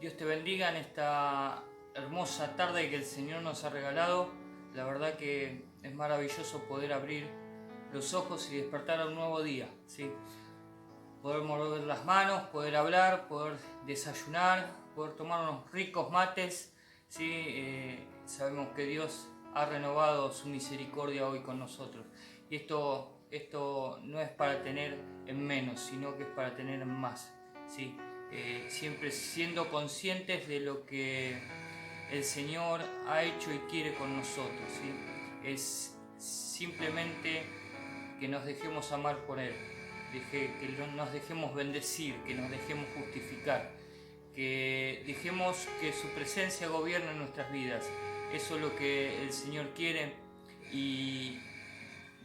Dios te bendiga en esta hermosa tarde que el Señor nos ha regalado. La verdad que es maravilloso poder abrir los ojos y despertar a un nuevo día, ¿sí? Poder mover las manos, poder hablar, poder desayunar, poder tomar unos ricos mates, ¿sí? Sabemos que Dios ha renovado su misericordia hoy con nosotros. Y esto no es para tener en menos, sino que es para tener en más, ¿sí? Siempre siendo conscientes de lo que el Señor ha hecho y quiere con nosotros, ¿sí? Es simplemente que nos dejemos amar por Él, que nos dejemos bendecir, que nos dejemos justificar, que dejemos que su presencia gobierne en nuestras vidas. Eso es lo que el Señor quiere, y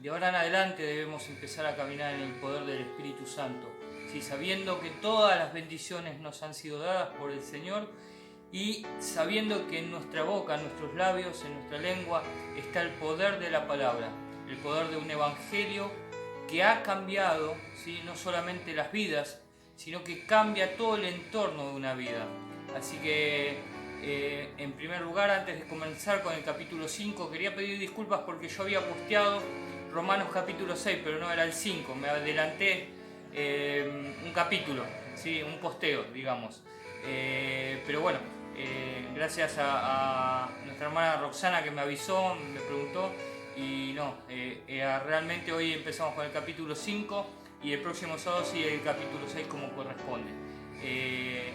de ahora en adelante debemos empezar a caminar en el poder del Espíritu Santo, ¿sí? Sabiendo que todas las bendiciones nos han sido dadas por el Señor, y sabiendo que en nuestra boca, en nuestros labios, en nuestra lengua está el poder de la palabra, el poder de un evangelio que ha cambiado, ¿sí? No solamente las vidas, sino que cambia todo el entorno de una vida. Así que en primer lugar, antes de comenzar con el capítulo 5, quería pedir disculpas porque yo había posteado Romanos capítulo 6, pero no era el 5, me adelanté un capítulo, ¿sí? Un posteo, digamos. Pero bueno, gracias a nuestra hermana Roxana que me avisó, me preguntó, y no, realmente hoy empezamos con el capítulo 5 y el próximo sábado sí el capítulo 6 como corresponde.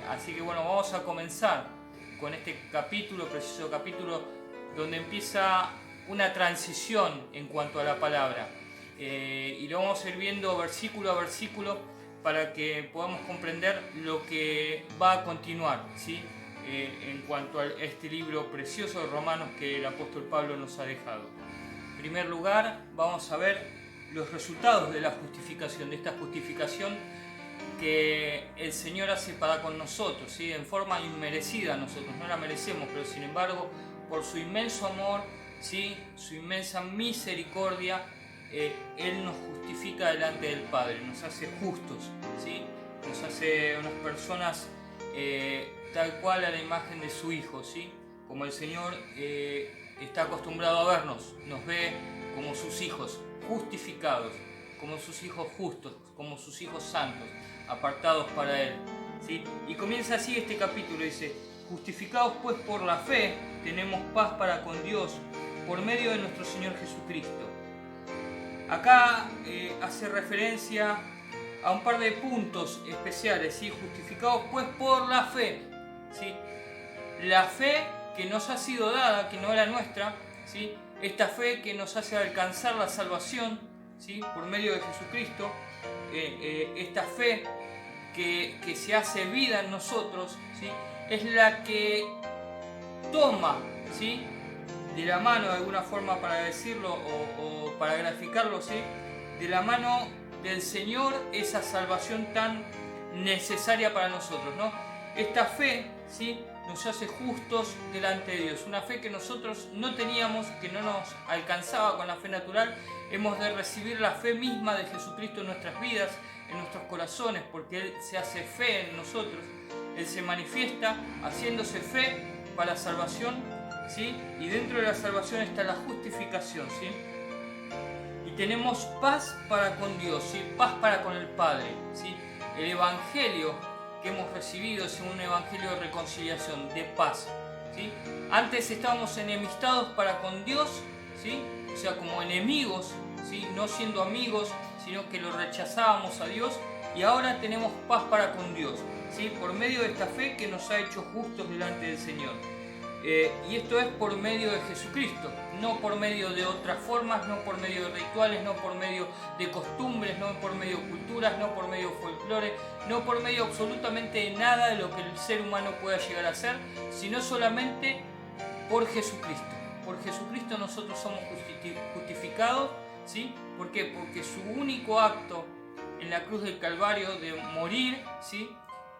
Así que bueno, vamos a comenzar con este capítulo, preciso capítulo, donde empieza una transición en cuanto a la palabra. Y lo vamos a ir viendo versículo a versículo para que podamos comprender lo que va a continuar, ¿sí? En cuanto a este libro precioso de Romanos que el apóstol Pablo nos ha dejado. En primer lugar, vamos a ver los resultados de la justificación, de esta justificación que el Señor hace para con nosotros, ¿sí? En forma inmerecida. Nosotros no la merecemos, pero sin embargo, por su inmenso amor, ¿sí? Su inmensa misericordia, Él nos justifica delante del Padre, nos hace justos, ¿sí? Nos hace unas personas tal cual a la imagen de su Hijo, ¿sí? Como el Señor está acostumbrado a vernos, nos ve como sus hijos justificados, como sus hijos justos, como sus hijos santos, apartados para Él, ¿sí? Y comienza así este capítulo, dice: justificados pues por la fe, tenemos paz para con Dios, por medio de nuestro Señor Jesucristo. Acá hace referencia a un par de puntos especiales, ¿sí? Justificados pues por la fe, ¿sí? La fe que nos ha sido dada, que no era nuestra, ¿sí? Esta fe que nos hace alcanzar la salvación, ¿sí? Por medio de Jesucristo. Esta fe que se hace vida en nosotros, ¿sí? Es la que toma, ¿sí? De la mano, de alguna forma para decirlo o para graficarlo, ¿sí? De la mano del Señor, esa salvación tan necesaria para nosotros, ¿no? Esta fe, ¿sí? Nos hace justos delante de Dios. Una fe que nosotros no teníamos, que no nos alcanzaba con la fe natural. Hemos de recibir la fe misma de Jesucristo en nuestras vidas, en nuestros corazones, porque Él se hace fe en nosotros. Él se manifiesta haciéndose fe para la salvación, ¿sí? Y dentro de la salvación está la justificación, ¿sí? Y tenemos paz para con Dios, ¿sí? Paz para con el Padre, ¿sí? El Evangelio que hemos recibido es un evangelio de reconciliación, de paz, ¿sí? Antes estábamos enemistados para con Dios, ¿sí? O sea, como enemigos, ¿sí? No siendo amigos, sino que lo rechazábamos a Dios, y ahora tenemos paz para con Dios, ¿sí? Por medio de esta fe que nos ha hecho justos delante del Señor. Y esto es por medio de Jesucristo, no por medio de otras formas, no por medio de rituales, no por medio de costumbres, no por medio de culturas, no por medio de folclore, no por medio absolutamente de nada de lo que el ser humano pueda llegar a ser, sino solamente por Jesucristo. Por Jesucristo nosotros somos justificados, ¿sí? ¿Por qué? Porque su único acto en la cruz del Calvario de morir, ¿sí?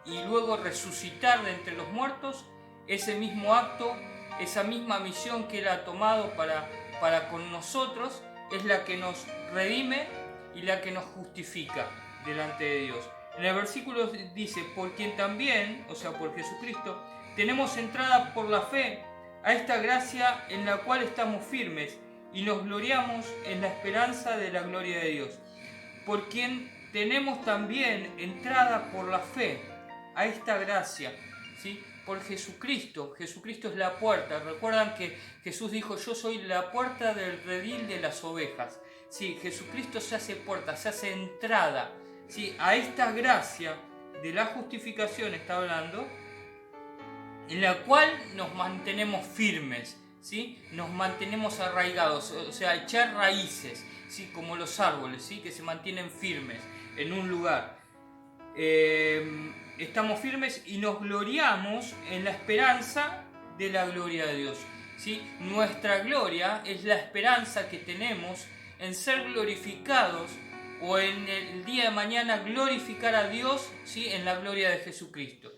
Y luego resucitar de entre los muertos, ese mismo acto, esa misma misión que Él ha tomado para con nosotros, es la que nos redime y la que nos justifica delante de Dios. En el versículo dice: por quien también, o sea, por Jesucristo, tenemos entrada por la fe a esta gracia en la cual estamos firmes y nos gloriamos en la esperanza de la gloria de Dios, por quien tenemos también entrada por la fe a esta gracia, ¿sí? Por Jesucristo. Jesucristo es la puerta. Recuerdan que Jesús dijo: yo soy la puerta del redil de las ovejas. Sí, Jesucristo se hace puerta, se hace entrada, ¿sí? A esta gracia de la justificación está hablando, en la cual nos mantenemos firmes, ¿sí? Nos mantenemos arraigados, o sea, echar raíces, ¿sí? Como los árboles, ¿sí? Que se mantienen firmes en un lugar. Estamos firmes y nos gloriamos en la esperanza de la gloria de Dios, ¿sí? Nuestra gloria es la esperanza que tenemos en ser glorificados, o en el día de mañana glorificar a Dios, ¿sí? En la gloria de Jesucristo.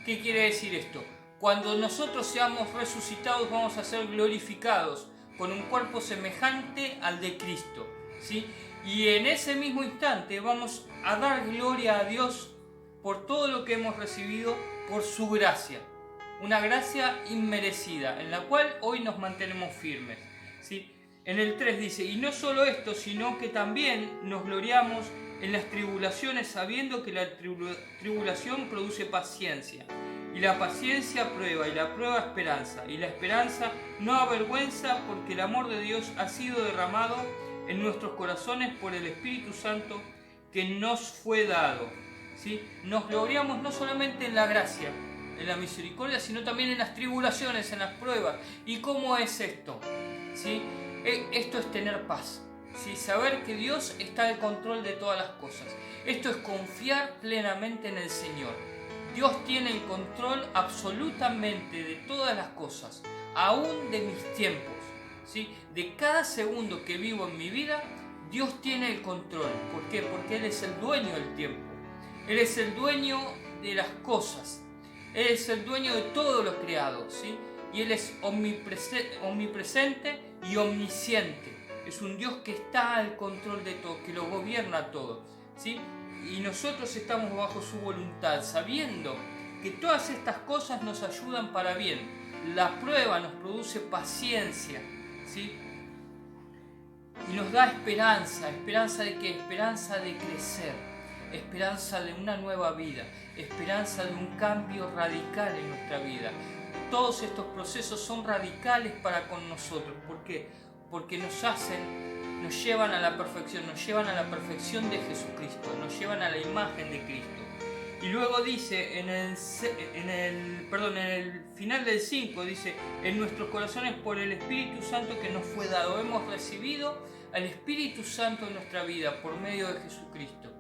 ¿Qué quiere decir esto? Cuando nosotros seamos resucitados, vamos a ser glorificados con un cuerpo semejante al de Cristo, ¿sí? Y en ese mismo instante vamos a dar gloria a Dios por todo lo que hemos recibido por su gracia. Una gracia inmerecida, en la cual hoy nos mantenemos firmes, ¿sí? En el 3 dice: y no solo esto, sino que también nos gloriamos en las tribulaciones, sabiendo que la tribulación produce paciencia. Y la paciencia prueba, y la prueba esperanza. Y la esperanza no avergüenza, porque el amor de Dios ha sido derramado en nuestros corazones por el Espíritu Santo que nos fue dado, ¿sí? Nos gloriamos no solamente en la gracia, en la misericordia, sino también en las tribulaciones, en las pruebas. ¿Y cómo es esto? ¿Sí? Esto es tener paz, ¿sí? Saber que Dios está al control de todas las cosas. Esto es confiar plenamente en el Señor. Dios tiene el control absolutamente de todas las cosas, aún de mis tiempos, ¿sí? De cada segundo que vivo en mi vida, Dios tiene el control. ¿Por qué? Porque Él es el dueño del tiempo. Él es el dueño de las cosas. Él es el dueño de todo lo creado, ¿sí? Y Él es omnipresente y omnisciente. Es un Dios que está al control de todo, que lo gobierna todo, ¿sí? Y nosotros estamos bajo su voluntad, sabiendo que todas estas cosas nos ayudan para bien. La prueba nos produce paciencia, ¿sí? Y nos da esperanza. ¿Esperanza de qué? Esperanza de crecer, esperanza de una nueva vida, esperanza de un cambio radical en nuestra vida. Todos estos procesos son radicales para con nosotros. ¿Por qué? Porque nos llevan a la perfección, nos llevan a la perfección de Jesucristo, nos llevan a la imagen de Cristo. Y luego dice, en el final del 5, dice: en nuestros corazones por el Espíritu Santo que nos fue dado. Hemos recibido al Espíritu Santo en nuestra vida por medio de Jesucristo.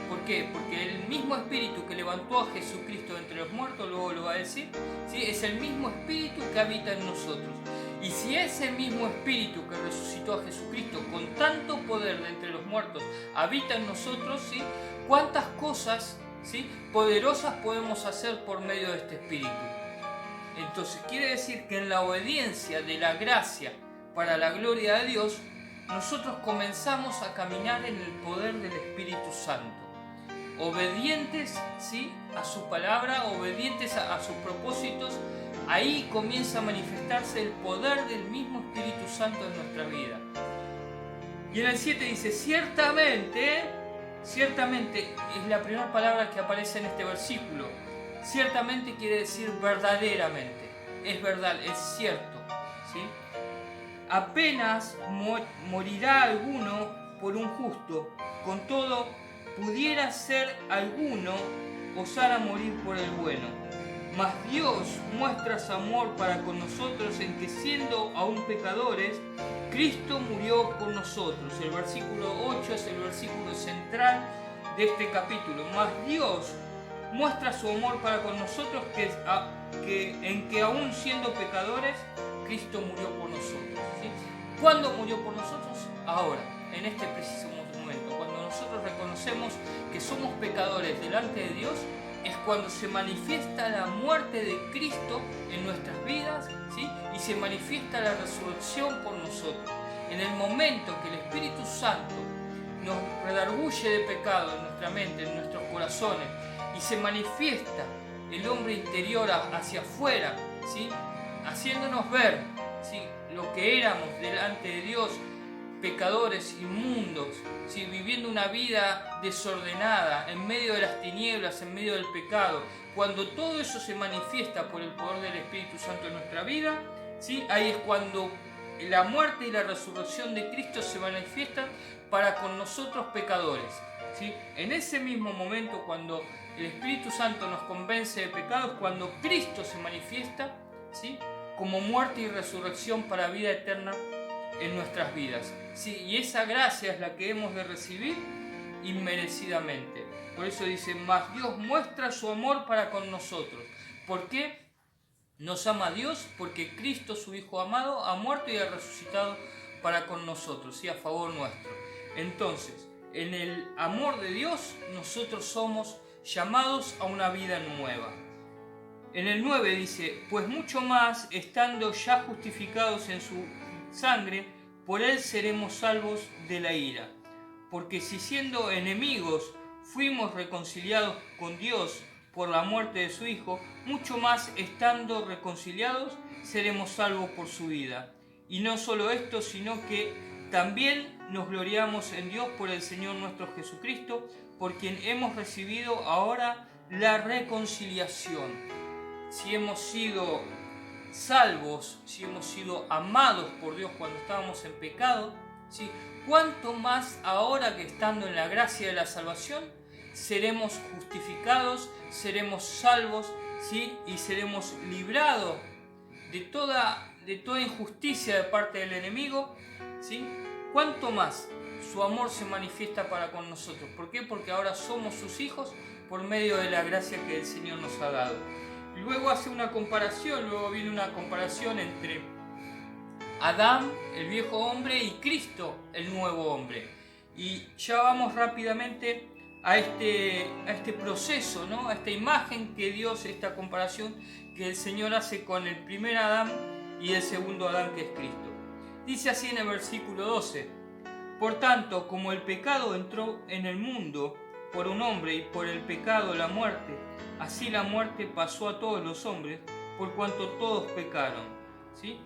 ¿Por qué? Porque el mismo Espíritu que levantó a Jesucristo entre los muertos, luego lo va a decir, ¿sí? Es el mismo Espíritu que habita en nosotros. Y si ese mismo Espíritu que resucitó a Jesucristo con tanto poder de entre los muertos habita en nosotros, ¿sí? ¿Cuántas cosas, ¿sí? poderosas podemos hacer por medio de este Espíritu? Entonces quiere decir que en la obediencia de la gracia para la gloria de Dios, nosotros comenzamos a caminar en el poder del Espíritu Santo. Obedientes, ¿sí? a su palabra, obedientes a sus propósitos. Ahí comienza a manifestarse el poder del mismo Espíritu Santo en nuestra vida. Y en el 7 dice: ciertamente es la primera palabra que aparece en este versículo. Ciertamente quiere decir verdaderamente. Es verdad, es cierto, ¿sí? Apenas morirá alguno por un justo, con todo pudiera ser alguno osar morir por el bueno. Mas Dios muestra su amor para con nosotros en que, siendo aún pecadores, Cristo murió por nosotros. El versículo 8 es el versículo central de este capítulo. Mas Dios muestra su amor para con nosotros en que aún siendo pecadores, Cristo murió por nosotros, ¿sí? ¿Cuándo murió por nosotros? Ahora, en este preciso momento. Cuando nosotros reconocemos que somos pecadores delante de Dios, es cuando se manifiesta la muerte de Cristo en nuestras vidas, ¿sí? Y se manifiesta la resurrección por nosotros. En el momento que el Espíritu Santo nos redarguye de pecado en nuestra mente, en nuestros corazones, y se manifiesta el hombre interior hacia afuera, ¿sí? Haciéndonos ver, ¿sí?, lo que éramos delante de Dios, pecadores inmundos, ¿sí?, viviendo una vida desordenada, en medio de las tinieblas, en medio del pecado. Cuando todo eso se manifiesta por el poder del Espíritu Santo en nuestra vida, ¿sí?, ahí es cuando la muerte y la resurrección de Cristo se manifiestan para con nosotros pecadores, ¿sí? En ese mismo momento, cuando el Espíritu Santo nos convence de pecados, cuando Cristo se manifiesta, ¿sí?, como muerte y resurrección para vida eterna en nuestras vidas, ¿sí? Y esa gracia es la que hemos de recibir inmerecidamente. Por eso dice, mas Dios muestra su amor para con nosotros. ¿Por qué nos ama Dios? Porque Cristo, su Hijo amado, ha muerto y ha resucitado para con nosotros, ¿sí?, a favor nuestro. Entonces, en el amor de Dios, nosotros somos llamados a una vida nueva. En el 9 dice, pues mucho más, estando ya justificados en su sangre, por él seremos salvos de la ira. Porque si siendo enemigos fuimos reconciliados con Dios por la muerte de su Hijo, mucho más, estando reconciliados, seremos salvos por su vida. Y no solo esto, sino que también nos gloriamos en Dios por el Señor nuestro Jesucristo, por quien hemos recibido ahora la reconciliación. Si hemos sido salvos, si hemos sido amados por Dios cuando estábamos en pecado, ¿sí?, cuánto más ahora que estando en la gracia de la salvación, seremos justificados, seremos salvos, ¿sí?, y seremos librados de toda injusticia de parte del enemigo, ¿sí? Cuánto más su amor se manifiesta para con nosotros. ¿Por qué? Porque ahora somos sus hijos por medio de la gracia que el Señor nos ha dado. Luego hace una comparación, luego viene una comparación entre Adán, el viejo hombre, y Cristo, el nuevo hombre. Y ya vamos rápidamente a este proceso, ¿no?, a esta imagen que Dios, esta comparación que el Señor hace con el primer Adán y el segundo Adán, que es Cristo. Dice así en el versículo 12, por tanto, como el pecado entró en el mundo por un hombre y por el pecado la muerte, así la muerte pasó a todos los hombres, por cuanto todos pecaron, ¿sí?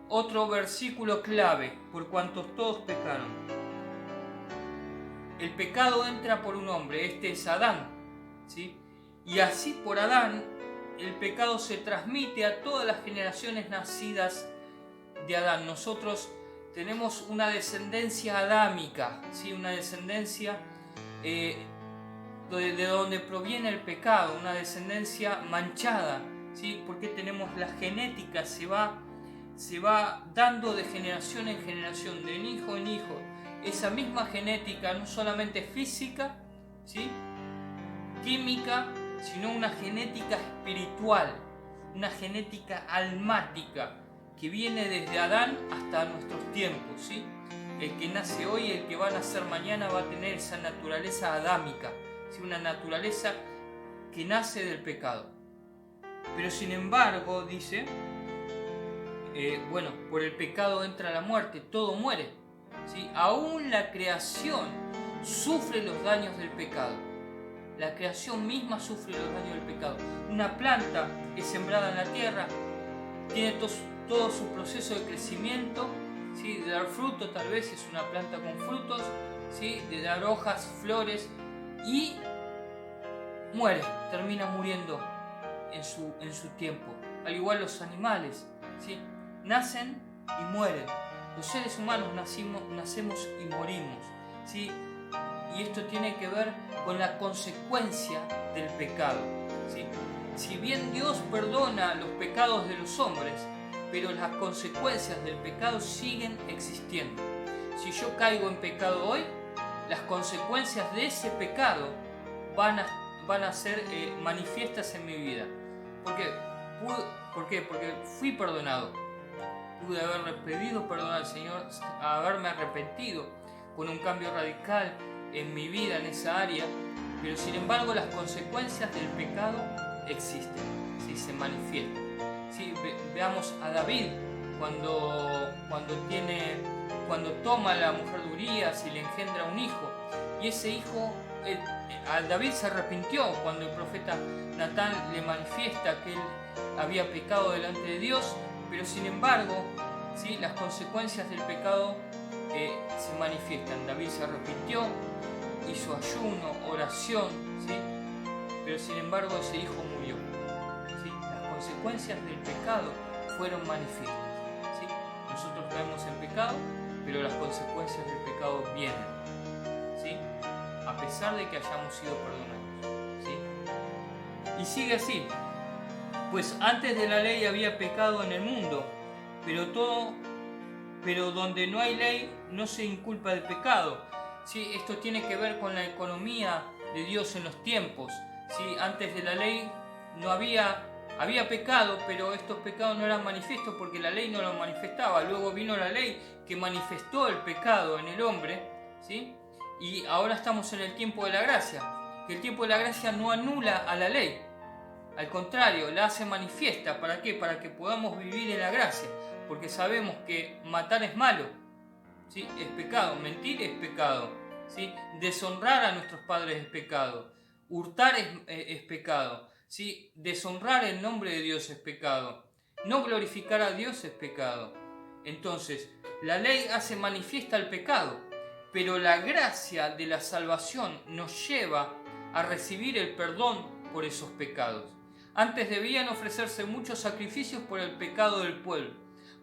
Otro versículo clave, por cuanto todos pecaron. El pecado entra por un hombre, este es Adán, ¿sí? Y así por Adán, el pecado se transmite a todas las generaciones nacidas de Adán. Nosotros tenemos una descendencia adámica, ¿sí?, una descendencia de donde proviene el pecado, una descendencia manchada, ¿sí?, porque tenemos la genética, se va dando de generación en generación, de hijo en hijo. Esa misma genética, no solamente física, ¿sí?, química, sino una genética espiritual, una genética almática, que viene desde Adán hasta nuestros tiempos, ¿sí? El que nace hoy, el que va a nacer mañana, va a tener esa naturaleza adámica, ¿sí?, una naturaleza que nace del pecado. Pero sin embargo, dice, por el pecado entra la muerte, todo muere, ¿sí? Aún la creación sufre los daños del pecado. La creación misma sufre los daños del pecado. Una planta es sembrada en la tierra, tiene todo su proceso de crecimiento, ¿sí?, de dar fruto, tal vez es una planta con frutos, ¿sí?, de dar hojas, flores, y muere, termina muriendo en su tiempo. Al igual los animales, ¿sí?, nacen y mueren. Los seres humanos nacemos y morimos, ¿sí? Y esto tiene que ver con la consecuencia del pecado, ¿sí? Si bien Dios perdona los pecados de los hombres, pero las consecuencias del pecado siguen existiendo. Si yo caigo en pecado hoy, las consecuencias de ese pecado van a ser manifiestas en mi vida. ¿Por qué? Porque fui perdonado. Pude haber pedido perdón al Señor, haberme arrepentido con un cambio radical en mi vida, en esa área, pero sin embargo las consecuencias del pecado existen, ¿sí?, se manifiestan. ¿Sí? Veamos a David cuando toma a la mujer de Urías y le engendra un hijo, y ese hijo David se arrepintió cuando el profeta Natán le manifiesta que él había pecado delante de Dios, pero sin embargo, ¿sí?, las consecuencias del pecado se manifiestan. David se arrepintió, hizo ayuno, oración, ¿sí?, pero sin embargo ese hijo murió, ¿sí? Las consecuencias del pecado fueron manifiestas, ¿sí? Nosotros caemos en pecado, pero las consecuencias del pecado vienen, ¿sí?, a pesar de que hayamos sido perdonados, ¿sí? Y sigue así: pues antes de la ley había pecado en el mundo, pero donde no hay ley no se inculpa el pecado, ¿sí? Esto tiene que ver con la economía de Dios en los tiempos, ¿sí? Antes de la ley no había pecado, pero estos pecados no eran manifiestos porque la ley no lo manifestaba. Luego vino la ley que manifestó el pecado en el hombre, ¿sí? Y ahora estamos en el tiempo de la gracia, que el tiempo de la gracia no anula a la ley, al contrario, la hace manifiesta. ¿Para qué? Para que podamos vivir en la gracia, porque sabemos que matar es malo, ¿sí?, es pecado, mentir es pecado, ¿sí?, deshonrar a nuestros padres es pecado, hurtar es pecado, ¿sí?, deshonrar el nombre de Dios es pecado, no glorificar a Dios es pecado. Entonces, la ley hace manifiesta el pecado, pero la gracia de la salvación nos lleva a recibir el perdón por esos pecados. Antes debían ofrecerse muchos sacrificios por el pecado del pueblo,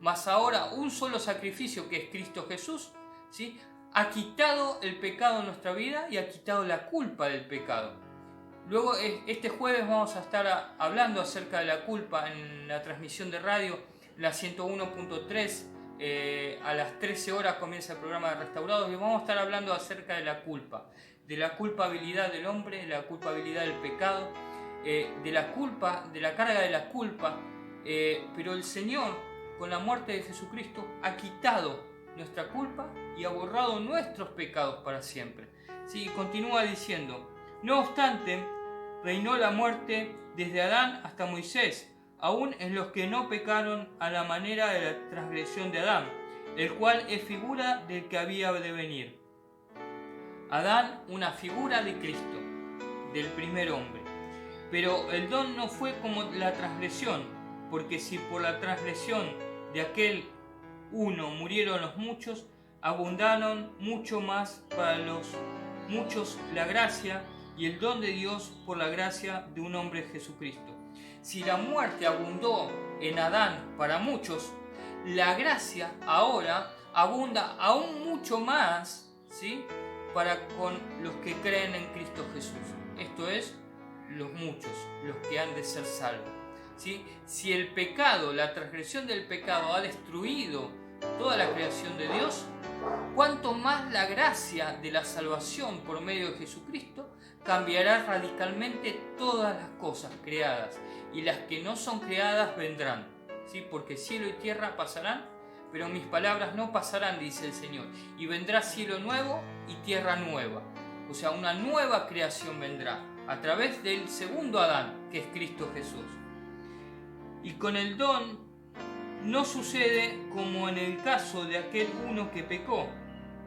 mas ahora un solo sacrificio, que es Cristo Jesús, ¿sí?, ha quitado el pecado en nuestra vida y ha quitado la culpa del pecado. Luego, este jueves vamos a estar hablando acerca de la culpa en la transmisión de radio, la 101.3, a las 13 horas comienza el programa de Restaurados, y vamos a estar hablando acerca de la culpa, de la culpabilidad del hombre, de la culpabilidad del pecado, de la culpa, de la carga de la culpa, pero el Señor, con la muerte de Jesucristo, ha quitado nuestra culpa y ha borrado nuestros pecados para siempre. Sí, y continúa diciendo: no obstante, reinó la muerte desde Adán hasta Moisés, aún en los que no pecaron a la manera de la transgresión de Adán, el cual es figura del que había de venir. Adán, una figura de Cristo, del primer hombre. Pero el don no fue como la transgresión, porque si por la transgresión de aquel uno murieron los muchos, abundaron mucho más para los muchos la gracia y el don de Dios por la gracia de un hombre, Jesucristo. Si la muerte abundó en Adán para muchos, la gracia ahora abunda aún mucho más, ¿sí?, para con los que creen en Cristo Jesús. Esto es, los muchos, los que han de ser salvos, ¿sí? Si el pecado, la transgresión del pecado ha destruido toda la creación de Dios, cuánto más la gracia de la salvación por medio de Jesucristo cambiará radicalmente todas las cosas creadas, y las que no son creadas vendrán, ¿sí? Porque cielo y tierra pasarán, pero mis palabras no pasarán, dice el Señor, y vendrá cielo nuevo y tierra nueva. O sea, una nueva creación vendrá a través del segundo Adán, que es Cristo Jesús. Y con el don no sucede como en el caso de aquel uno que pecó,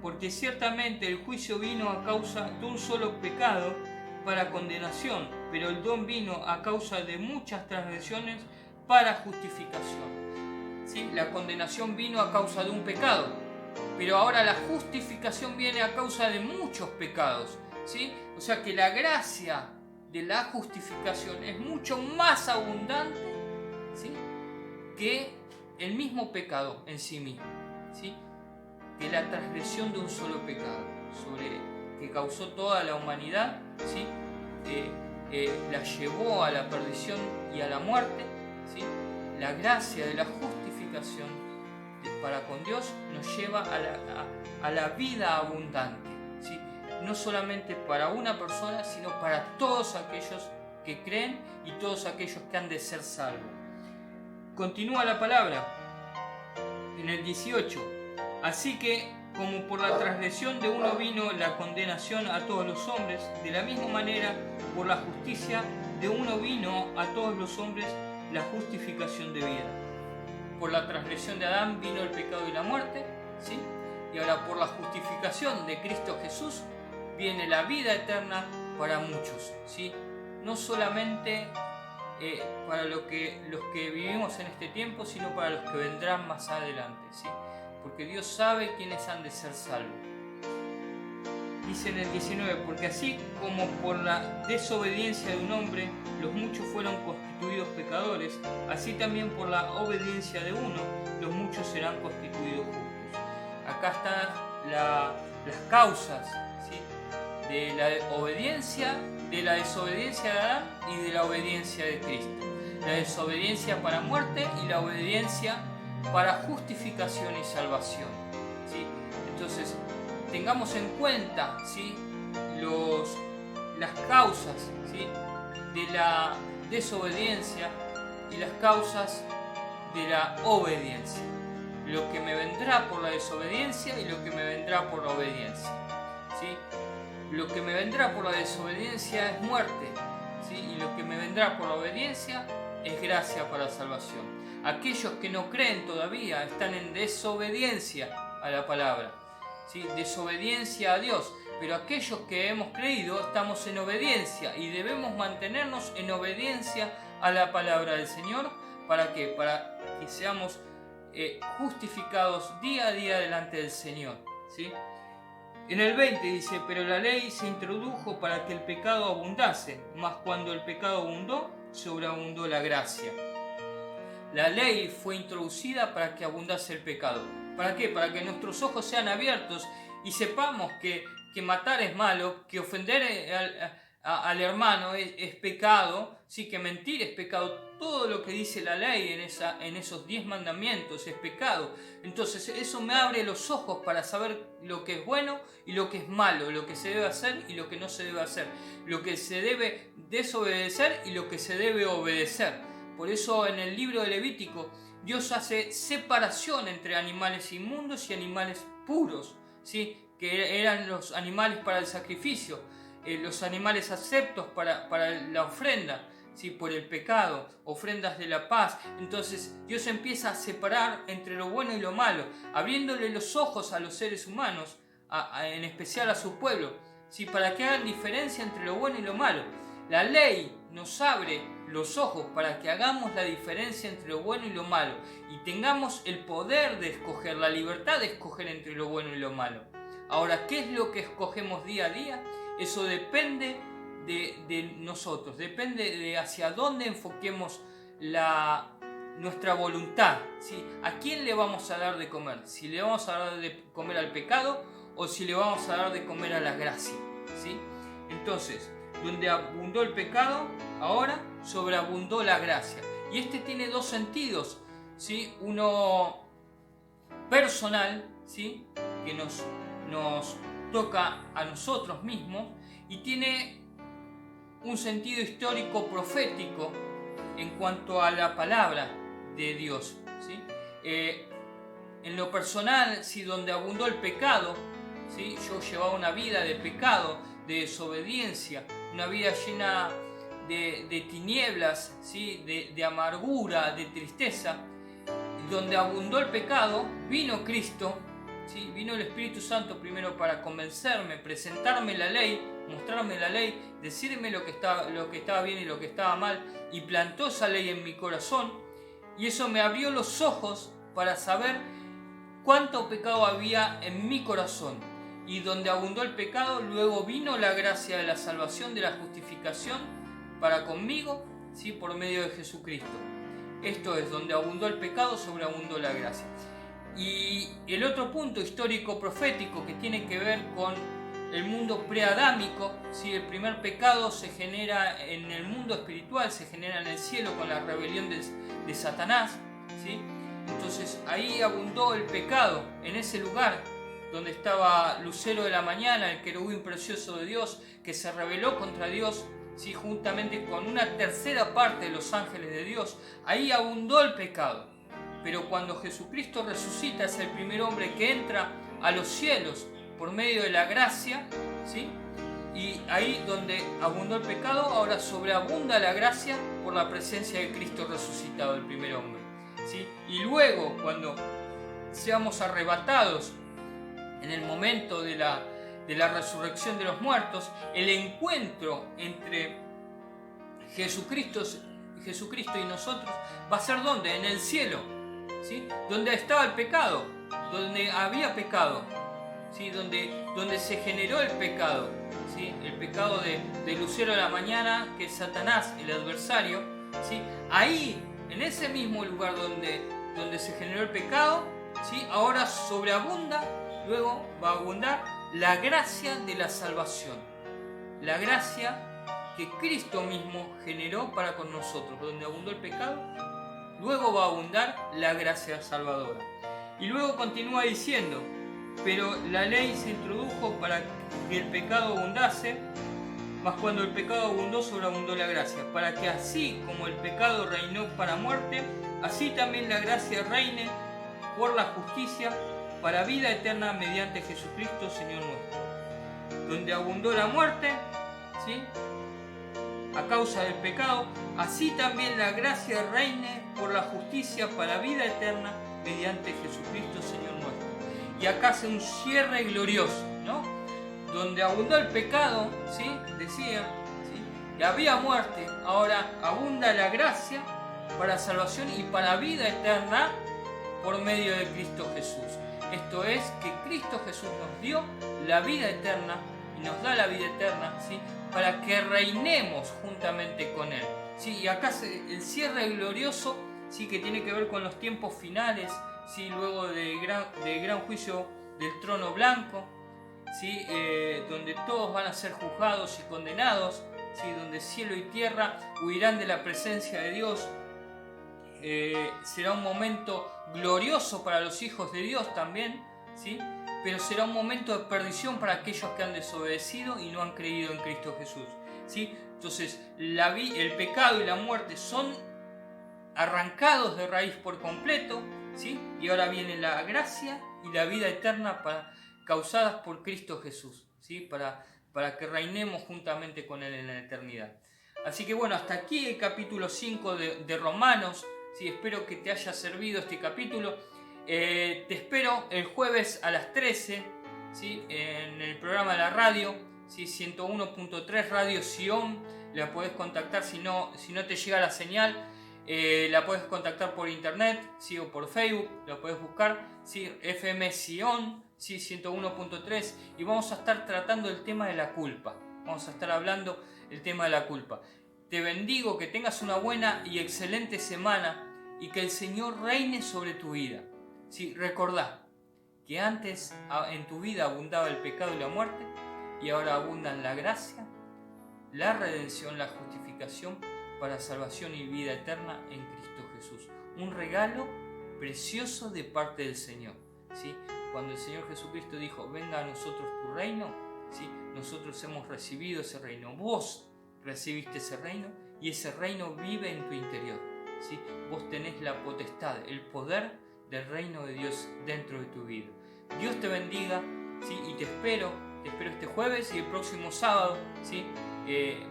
porque ciertamente el juicio vino a causa de un solo pecado para condenación, pero el don vino a causa de muchas transgresiones para justificación. ¿Sí? La condenación vino a causa de un pecado, pero ahora la justificación viene a causa de muchos pecados, ¿sí? O sea que la gracia de la justificación es mucho más abundante, ¿sí?, que el mismo pecado en sí mismo, ¿sí?, que la transgresión de un solo pecado que causó toda la humanidad, ¿sí?, la llevó a la perdición y a la muerte, ¿sí? La gracia de la justificación para con Dios nos lleva a la vida abundante, ¿sí?, no solamente para una persona, sino para todos aquellos que creen y todos aquellos que han de ser salvos. Continúa la palabra en el 18. Así que, como por la transgresión de uno vino la condenación a todos los hombres, de la misma manera, por la justicia de uno vino a todos los hombres la justificación de vida. Por la transgresión de Adán vino el pecado y la muerte, ¿sí? Y ahora por la justificación de Cristo Jesús viene la vida eterna para muchos, ¿sí? No solamente para los que vivimos en este tiempo, sino para los que vendrán más adelante, ¿sí? Porque Dios sabe quiénes han de ser salvos. Dice en el 19, porque así como por la desobediencia de un hombre los muchos fueron constituidos pecadores, así también por la obediencia de uno los muchos serán constituidos justos. Acá están las causas, ¿sí? De la obediencia, de la desobediencia de Adán y de la obediencia de Cristo. La desobediencia para muerte y la obediencia para justificación y salvación, ¿sí? Entonces, tengamos en cuenta, ¿sí? Las causas, ¿sí? De la desobediencia y las causas de la obediencia. Lo que me vendrá por la desobediencia y lo que me vendrá por la obediencia, ¿sí? Lo que me vendrá por la desobediencia es muerte, ¿sí? Y lo que me vendrá por la obediencia es gracia para salvación. Aquellos que no creen todavía están en desobediencia a la palabra, ¿sí? Desobediencia a Dios. Pero aquellos que hemos creído estamos en obediencia y debemos mantenernos en obediencia a la palabra del Señor. ¿Para qué? Para que seamos justificados día a día delante del Señor, ¿sí? En el 20 dice, pero la ley se introdujo para que el pecado abundase, mas cuando el pecado abundó, sobreabundó la gracia. La ley fue introducida para que abundase el pecado. ¿Para qué? Para que nuestros ojos sean abiertos y sepamos que matar es malo, que ofender al hermano es pecado, sí, que mentir es pecado. Todo lo que dice la ley en esos 10 mandamientos es pecado. Entonces eso me abre los ojos para saber lo que es bueno y lo que es malo, lo que se debe hacer y lo que no se debe hacer, lo que se debe desobedecer y lo que se debe obedecer. Por eso en el libro de Levítico Dios hace separación entre animales inmundos y animales puros, ¿sí? Que eran los animales para el sacrificio, los animales aceptos para la ofrenda, ¿sí? Por el pecado, ofrendas de la paz. Entonces Dios empieza a separar entre lo bueno y lo malo, abriéndole los ojos a los seres humanos, en especial a su pueblo, ¿sí? Para que hagan diferencia entre lo bueno y lo malo. La ley nos abre los ojos para que hagamos la diferencia entre lo bueno y lo malo y tengamos el poder de escoger, la libertad de escoger entre lo bueno y lo malo. Ahora, ¿qué es lo que escogemos día a día? Eso depende de nosotros, depende de hacia dónde enfoquemos nuestra voluntad, ¿sí? ¿A quién le vamos a dar de comer? ¿Si le vamos a dar de comer al pecado o si le vamos a dar de comer a la gracia, ¿sí? Entonces, donde abundó el pecado, ahora sobreabundó la gracia. Y este tiene dos sentidos, ¿sí? Uno personal, ¿sí? Que nos toca a nosotros mismos, y tiene un sentido histórico profético en cuanto a la palabra de Dios, ¿sí? En lo personal, si donde abundó el pecado, ¿sí? Yo llevaba una vida de pecado, de desobediencia, una vida llena de tinieblas, ¿sí? de amargura, de tristeza. Donde abundó el pecado, vino Cristo, ¿sí? Vino el Espíritu Santo primero para convencerme, presentarme la ley, mostrarme la ley, decirme lo que estaba bien y lo que estaba mal, y plantó esa ley en mi corazón, y eso me abrió los ojos para saber cuánto pecado había en mi corazón. Y donde abundó el pecado, luego vino la gracia de la salvación, de la justificación para conmigo, ¿sí? Por medio de Jesucristo. Esto es, donde abundó el pecado, sobreabundó la gracia. Y el otro punto histórico profético que tiene que ver con el mundo preadámico, ¿sí? El primer pecado se genera en el mundo espiritual, se genera en el cielo con la rebelión de Satanás, ¿sí? Entonces ahí abundó el pecado, en ese lugar donde estaba Lucero de la mañana, el querubín precioso de Dios, que se rebeló contra Dios, ¿sí? Juntamente con una tercera parte de los ángeles de Dios. Ahí abundó el pecado. Pero cuando Jesucristo resucita, es el primer hombre que entra a los cielos por medio de la gracia, ¿sí? Y ahí donde abundó el pecado, ahora sobreabunda la gracia por la presencia de Cristo resucitado, el primer hombre, ¿sí? Y luego, cuando seamos arrebatados en el momento de de la resurrección de los muertos, el encuentro entre Jesucristo y nosotros va a ser ¿dónde? En el cielo, ¿sí? Donde estaba el pecado, donde había pecado, ¿sí? Donde se generó el pecado, ¿sí? El pecado de Lucero de la mañana, que es Satanás, el adversario, ¿sí? Ahí, en ese mismo lugar donde se generó el pecado, ¿sí? Ahora sobreabunda, luego va a abundar la gracia de la salvación, la gracia que Cristo mismo generó para con nosotros. Donde abundó el pecado, luego va a abundar la gracia salvadora. Y luego continúa diciendo: pero la ley se introdujo para que el pecado abundase, mas cuando el pecado abundó, sobreabundó la gracia, para que así como el pecado reinó para muerte, así también la gracia reine por la justicia para vida eterna mediante Jesucristo Señor nuestro. Donde abundó la muerte, ¿sí?, a causa del pecado, así también la gracia reine por la justicia para vida eterna mediante Jesucristo Señor nuestro. Y acá hace un cierre glorioso, ¿no? Donde abundó el pecado, ¿sí?, decía, ¿sí?, y había muerte, ahora abunda la gracia para salvación y para vida eterna por medio de Cristo Jesús. Esto es que Cristo Jesús nos dio la vida eterna y nos da la vida eterna, ¿sí?, para que reinemos juntamente con Él, ¿sí? Y acá el cierre glorioso, ¿sí?, que tiene que ver con los tiempos finales, ¿sí?, luego del gran juicio del trono blanco, ¿sí?, donde todos van a ser juzgados y condenados, ¿sí?, donde cielo y tierra huirán de la presencia de Dios. Será un momento glorioso para los hijos de Dios también, ¿sí?, pero será un momento de perdición para aquellos que han desobedecido y no han creído en Cristo Jesús, ¿sí? Entonces el pecado y la muerte son arrancados de raíz por completo, ¿sí? Y ahora viene la gracia y la vida eterna causadas por Cristo Jesús, ¿sí?, para que reinemos juntamente con Él en la eternidad. Así que bueno, hasta aquí el capítulo 5 de Romanos, ¿sí? Espero que te haya servido este capítulo. Te espero el jueves a las 13, ¿sí?, en el programa de la radio, ¿sí?, 101.3 Radio Sion. La podés contactar si no te llega la señal. La puedes contactar por internet, ¿sí?, o por Facebook, la puedes buscar, ¿sí?, FM Sion, ¿sí?, 101.3, y vamos a estar tratando el tema de la culpa. Vamos a estar hablando el tema de la culpa. Te bendigo, que tengas una buena y excelente semana y que el Señor reine sobre tu vida. Sí, recordá que antes en tu vida abundaba el pecado y la muerte, y ahora abundan la gracia, la redención, la justificación para salvación y vida eterna en Cristo Jesús. Un regalo precioso de parte del Señor, ¿sí? Cuando el Señor Jesucristo dijo: venga a nosotros tu reino, ¿sí?, nosotros hemos recibido ese reino. Vos recibiste ese reino y ese reino vive en tu interior, ¿sí? Vos tenés la potestad, el poder del reino de Dios dentro de tu vida. Dios te bendiga, ¿sí?, y te espero este jueves y el próximo sábado, ¿sí?,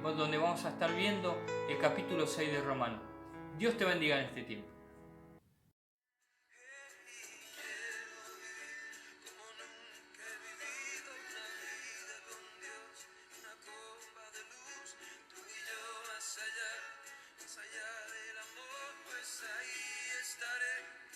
donde vamos a estar viendo el capítulo 6 de Romanos. Dios te bendiga en este tiempo. Más allá del amor, pues ahí estaré.